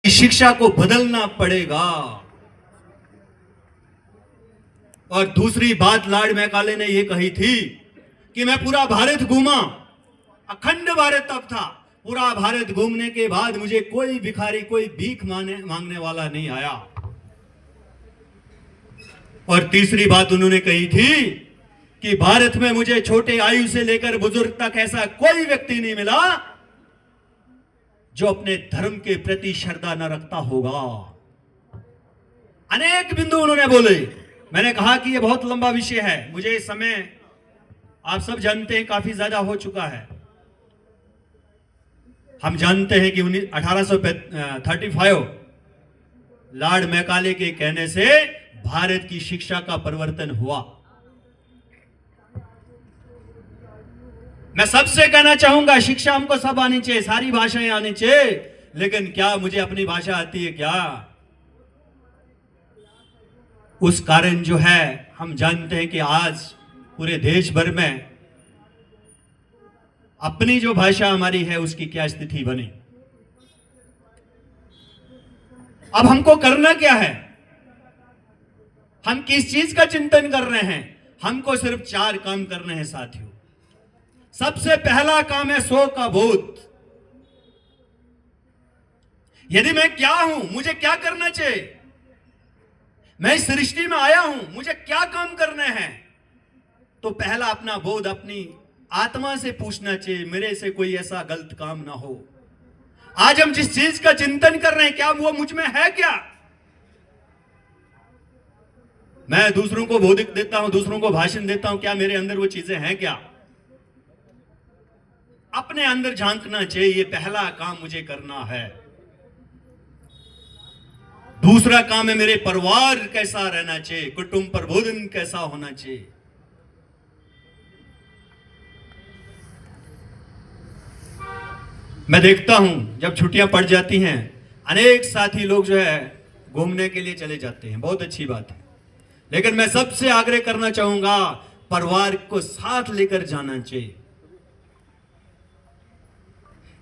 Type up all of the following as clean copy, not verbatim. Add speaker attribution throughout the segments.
Speaker 1: शिक्षा को बदलना पड़ेगा। और दूसरी बात लॉर्ड मैकाले ने यह कही थी कि मैं पूरा भारत घूमा, अखंड भारत तब था, पूरा भारत घूमने के बाद मुझे कोई भिखारी, कोई भीख मांगने वाला नहीं आया। और तीसरी बात उन्होंने कही थी कि भारत में मुझे छोटे आयु से लेकर बुजुर्ग तक ऐसा कोई व्यक्ति नहीं मिला जो अपने धर्म के प्रति श्रद्धा न रखता होगा। अनेक बिंदु उन्होंने बोले। मैंने कहा कि यह बहुत लंबा विषय है, मुझे इस समय आप सब जानते हैं काफी ज्यादा हो चुका है। हम जानते हैं कि 1835 लॉर्ड मैकाले के कहने से भारत की शिक्षा का परिवर्तन हुआ। मैं सबसे कहना चाहूंगा, शिक्षा हमको सब आनी चाहिए, सारी भाषाएं आनी चाहिए, लेकिन क्या मुझे अपनी भाषा आती है क्या? उस कारण जो है हम जानते हैं कि आज पूरे देश भर में अपनी जो भाषा हमारी है उसकी क्या स्थिति बनी। अब हमको करना क्या है? हम किस चीज का चिंतन कर रहे हैं? हमको सिर्फ 4 काम करने हैं साथियों। सबसे पहला काम है स्व का बोध। यदि मैं क्या हूं, मुझे क्या करना चाहिए, मैं इस सृष्टि में आया हूं, मुझे क्या काम करने हैं, तो पहला अपना बोध अपनी आत्मा से पूछना चाहिए, मेरे से कोई ऐसा गलत काम ना हो। आज हम जिस चीज का चिंतन कर रहे हैं, क्या वो मुझ में है क्या? मैं दूसरों को बोध देता हूं, दूसरों को भाषण देता हूं, क्या मेरे अंदर वो चीजें हैं क्या? अपने अंदर झांकना चाहिए, ये पहला काम मुझे करना है। दूसरा काम है मेरे परिवार कैसा रहना चाहिए, कुटुंब प्रबोधन कैसा होना चाहिए। मैं देखता हूं जब छुट्टियां पड़ जाती हैं, अनेक साथी लोग जो है घूमने के लिए चले जाते हैं, बहुत अच्छी बात है, लेकिन मैं सबसे आग्रह करना चाहूंगा, परिवार को साथ लेकर जाना चाहिए।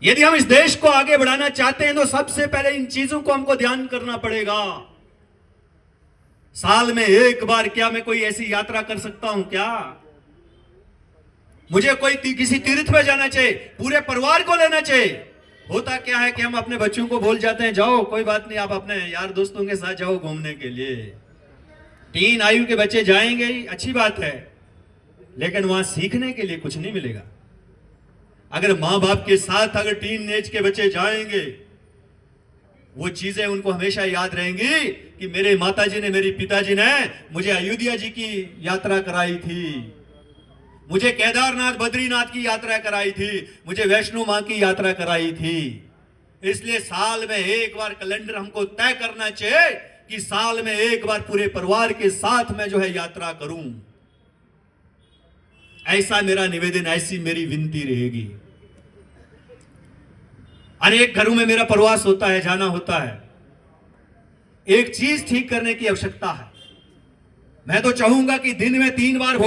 Speaker 1: यदि हम इस देश को आगे बढ़ाना चाहते हैं तो सबसे पहले इन चीजों को हमको ध्यान करना पड़ेगा। साल में एक बार क्या मैं कोई ऐसी यात्रा कर सकता हूं क्या? मुझे कोई किसी तीर्थ में जाना चाहिए, पूरे परिवार को लेना चाहिए। होता क्या है कि हम अपने बच्चों को बोल जाते हैं, जाओ कोई बात नहीं, आप अपने यार दोस्तों के साथ जाओ घूमने के लिए। 3 आयु के बच्चे जाएंगे, अच्छी बात है, लेकिन वहां सीखने के लिए कुछ नहीं मिलेगा। अगर मां बाप के साथ अगर टीन एज के बच्चे जाएंगे, वो चीजें उनको हमेशा याद रहेंगी कि मेरे माताजी ने, मेरे पिताजी ने मुझे अयोध्या जी की यात्रा कराई थी, मुझे केदारनाथ बद्रीनाथ की यात्रा कराई थी, मुझे वैष्णो मां की यात्रा कराई थी। इसलिए साल में एक बार कैलेंडर हमको तय करना चाहिए कि साल में एक बार पूरे परिवार के साथ में जो है यात्रा करूं। ऐसा मेरा निवेदन, ऐसी मेरी विनती रहेगी। अनेक घरों में मेरा प्रवास होता है, जाना होता है। एक चीज ठीक करने की आवश्यकता है। मैं तो चाहूंगा कि दिन में 3 बार